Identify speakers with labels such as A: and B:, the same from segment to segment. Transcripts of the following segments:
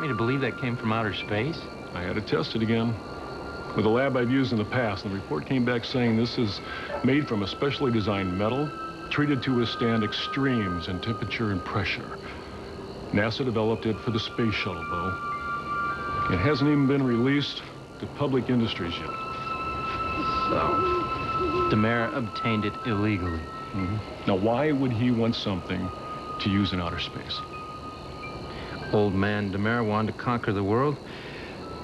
A: me to believe that came from outer space?
B: I had it tested again with a lab I've used in the past, and the report came back saying this is made from a specially designed metal, treated to withstand extremes in temperature and pressure. NASA developed it for the space shuttle, Bo. It hasn't even been released to public industries yet.
A: So, DeMera obtained it illegally.
B: Mm-hmm. Now, why would he want something to use in outer space?
A: Old man DeMera wanted to conquer the world.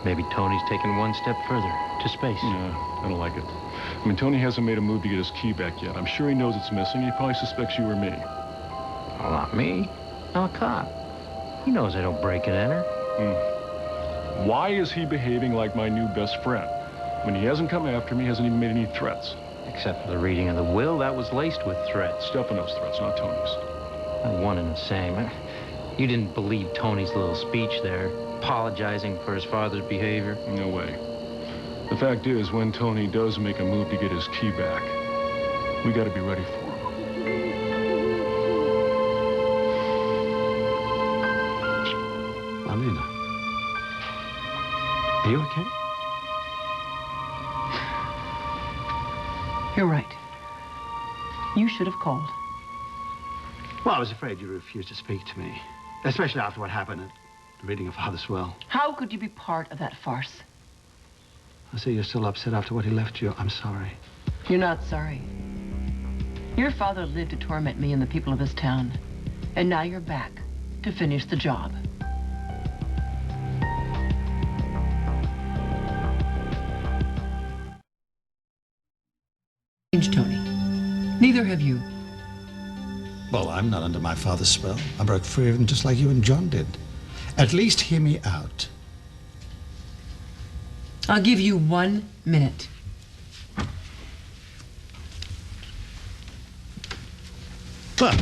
A: Maybe Tony's taken one step further, to space.
B: Yeah, I don't like it. I mean, Tony hasn't made a move to get his key back yet. I'm sure he knows it's missing. He probably suspects you or me.
A: Well, not me. I'm a cop. He knows I don't break and enter.
B: Why is he behaving like my new best friend? When he hasn't come after me, hasn't even made any threats.
A: Except for the reading of the will, that was laced with threats.
B: Stefano's threats, not Tony's.
A: One and the same. You didn't believe Tony's little speech there, apologizing for his father's behavior?
B: No way. The fact is, when Tony does make a move to get his key back, we gotta be ready for him.
C: Marlena, are you okay?
D: You're right. You should have called.
C: Well, I was afraid you refused to speak to me, especially after what happened at the reading of Father's will.
D: How could you be part of that farce?
C: I see you're still upset after what he left you. I'm sorry.
D: You're not sorry. Your father lived to torment me and the people of this town. And now you're back to finish the job. Tony. Neither have you.
C: Well, I'm not under my father's spell. I broke free of him just like you and John did. At least hear me out.
D: I'll give you 1 minute.
C: Well,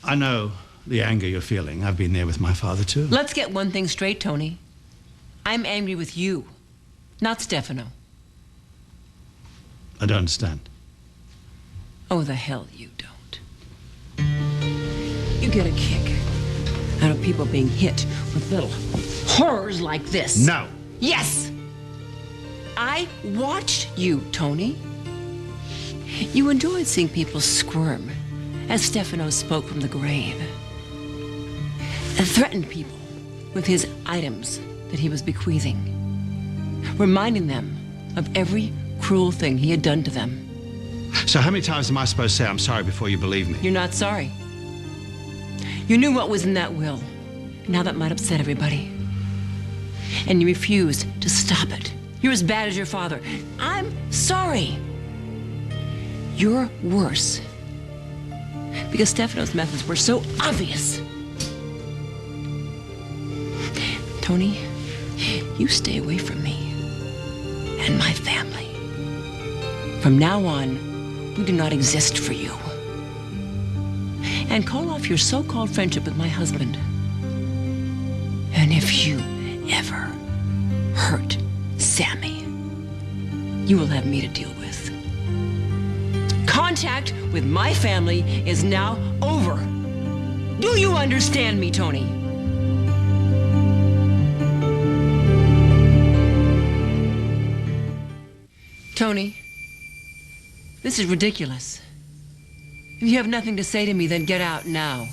C: I know the anger you're feeling. I've been there with my father, too.
D: Let's get one thing straight, Tony. I'm angry with you, not Stefano.
C: I don't understand.
D: Oh, the hell you don't. You get a kick out of people being hit with little horrors like this.
C: No.
D: Yes! I watched you, Tony. You enjoyed seeing people squirm as Stefano spoke from the grave and threatened people with his items that he was bequeathing, reminding them of every cruel thing he had done to them.
C: So how many times am I supposed to say I'm sorry before you believe me?
D: You're not sorry. You knew what was in that will, and how that might upset everybody. And you refused to stop it. You're as bad as your father. I'm sorry. You're worse. Because Stefano's methods were so obvious. Tony, you stay away from me and my family. From now on, we do not exist for you. And call off your so-called friendship with my husband. And if you ever hurt Sammy, you will have me to deal with. Contact with my family is now over. Do you understand me, Tony? Tony, this is ridiculous. If you have nothing to say to me, then get out now.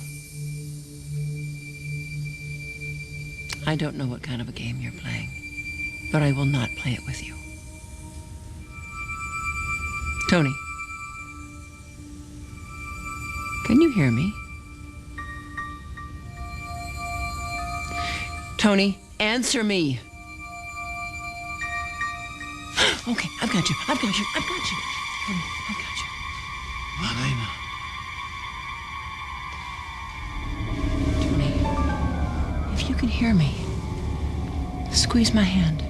D: I don't know what kind of a game you're playing, but I will not play it with you. Tony, can you hear me? Tony, answer me. Okay, I've got you. I've got you. I've got you. Tony, I've got you.
C: Marlena.
D: Tony, if you can hear me, squeeze my hand.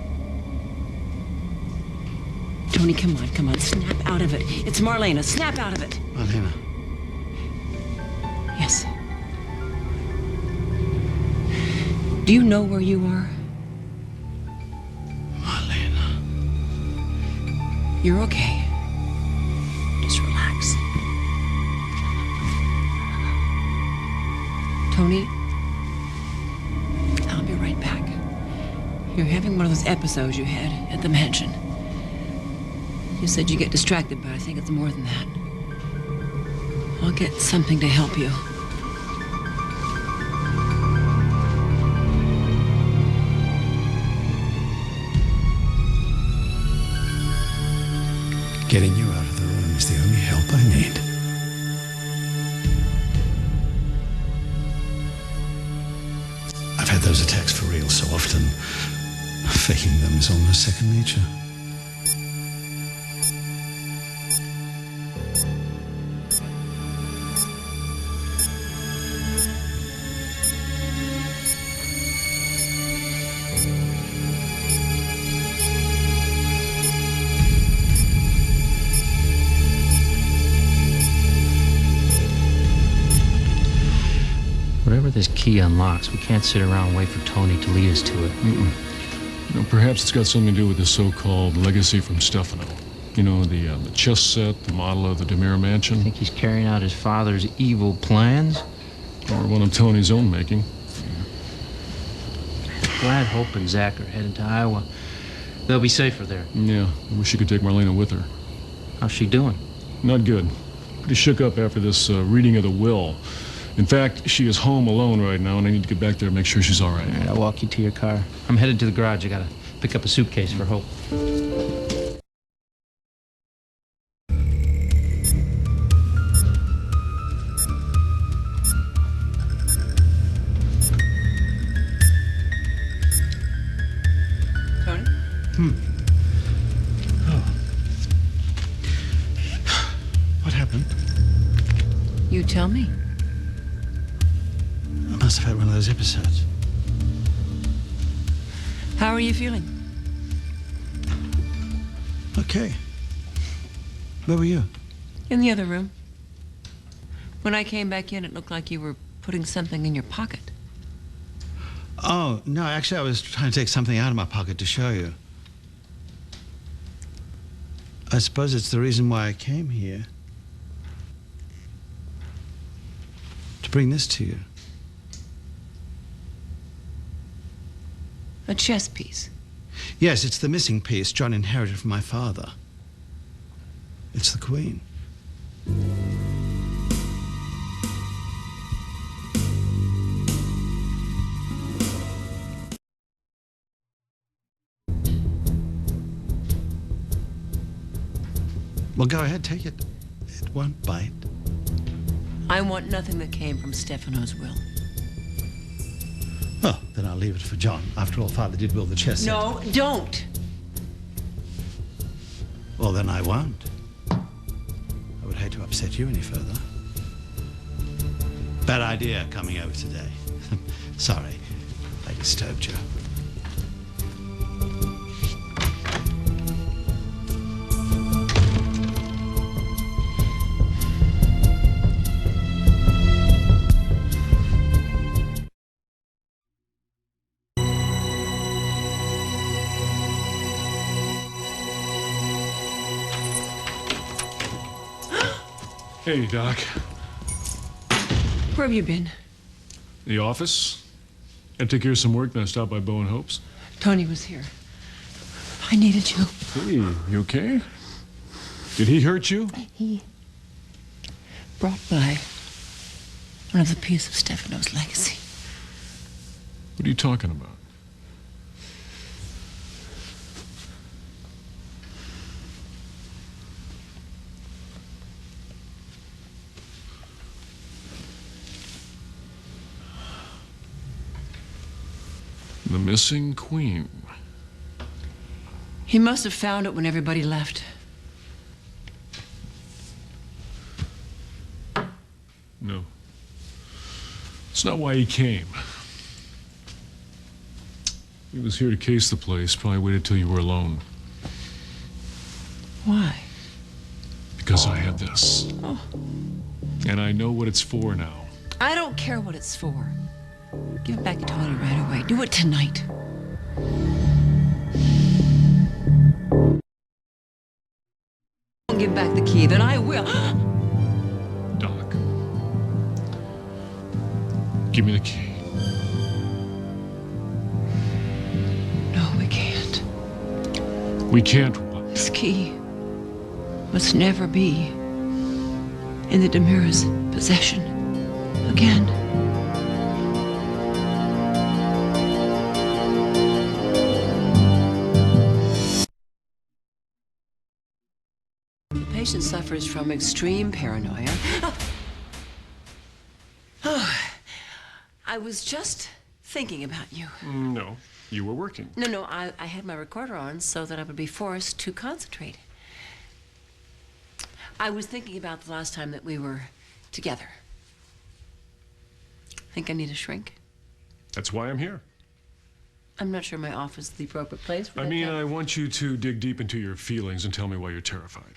D: Tony, come on, come on. Snap out of it. It's Marlena. Snap out of it.
C: Marlena.
D: Yes. Do you know where you are?
C: Marlena.
D: You're okay. Just relax. Tony, I'll be right back. You're having one of those episodes you had at the mansion. You said you get distracted, but I think it's more than that. I'll get something to help you.
C: Getting you out of the room is the only help I need. I've had those attacks for real so often. Faking them is almost second nature.
A: Whatever this key unlocks, we can't sit around and wait for Tony to lead us to it.
B: You know, perhaps it's got something to do with the so-called legacy from Stefano. You know, the chess set, the model of the DeMera mansion.
A: Think he's carrying out his father's evil plans?
B: Or one of Tony's own making.
A: Glad Hope and Zach are heading to Iowa. They'll be safer there.
B: Yeah, I wish she could take Marlena with her.
A: How's she doing?
B: Not good. Pretty shook up after this reading of the will. In fact, she is home alone right now, and I need to get back there and make sure she's all right.
A: All right, I'll walk you to your car. I'm headed to the garage. I gotta pick up a suitcase for Hope.
D: Tony?
C: Oh. What happened?
D: You tell me.
C: I must have had one of those episodes.
D: How are you feeling?
C: Okay. Where were you?
D: In the other room. When I came back in, it looked like you were putting something in your pocket.
C: Oh, no, actually, I was trying to take something out of my pocket to show you. I suppose it's the reason why I came here. To bring this to you.
D: A chess piece.
C: Yes, it's the missing piece John inherited from my father. It's the Queen. Well, go ahead, take it. It won't bite.
D: I want nothing that came from Stefano's will.
C: Well, then I'll leave it for John. After all, Father did will the chess set.
D: No, don't.
C: Well, then I won't. I would hate to upset you any further. Bad idea coming over today. Sorry, I disturbed you.
B: Hey, Doc.
D: Where have you been?
B: The office? I took care of some work, then I stopped by Bo and Hope's.
D: Tony was here. I needed you.
B: Hey, you okay? Did he hurt you?
D: He brought by one of the pieces of Stefano's legacy.
B: What are you talking about? The missing queen.
D: He must have found it when everybody left.
B: No. It's not why he came. He was here to case the place, probably waited till you were alone.
D: Why?
B: Because I have this.
D: Oh.
B: And I know what it's for now.
D: I don't care what it's for. Give it back to Tony right away. Do it tonight. Don't give back the key, then I will.
B: Doc. Give me the key.
D: No.
B: We can't.
D: This key must never be in the Demira's possession again. The patient suffers from extreme paranoia. Oh, I was just thinking about you.
B: No, you were working.
D: No, I had my recorder on so that I would be forced to concentrate. I was thinking about the last time that we were together. Think I need a shrink?
B: That's why I'm here.
D: I'm not sure my office is the appropriate place for that.
B: I want you to dig deep into your feelings and tell me why you're terrified.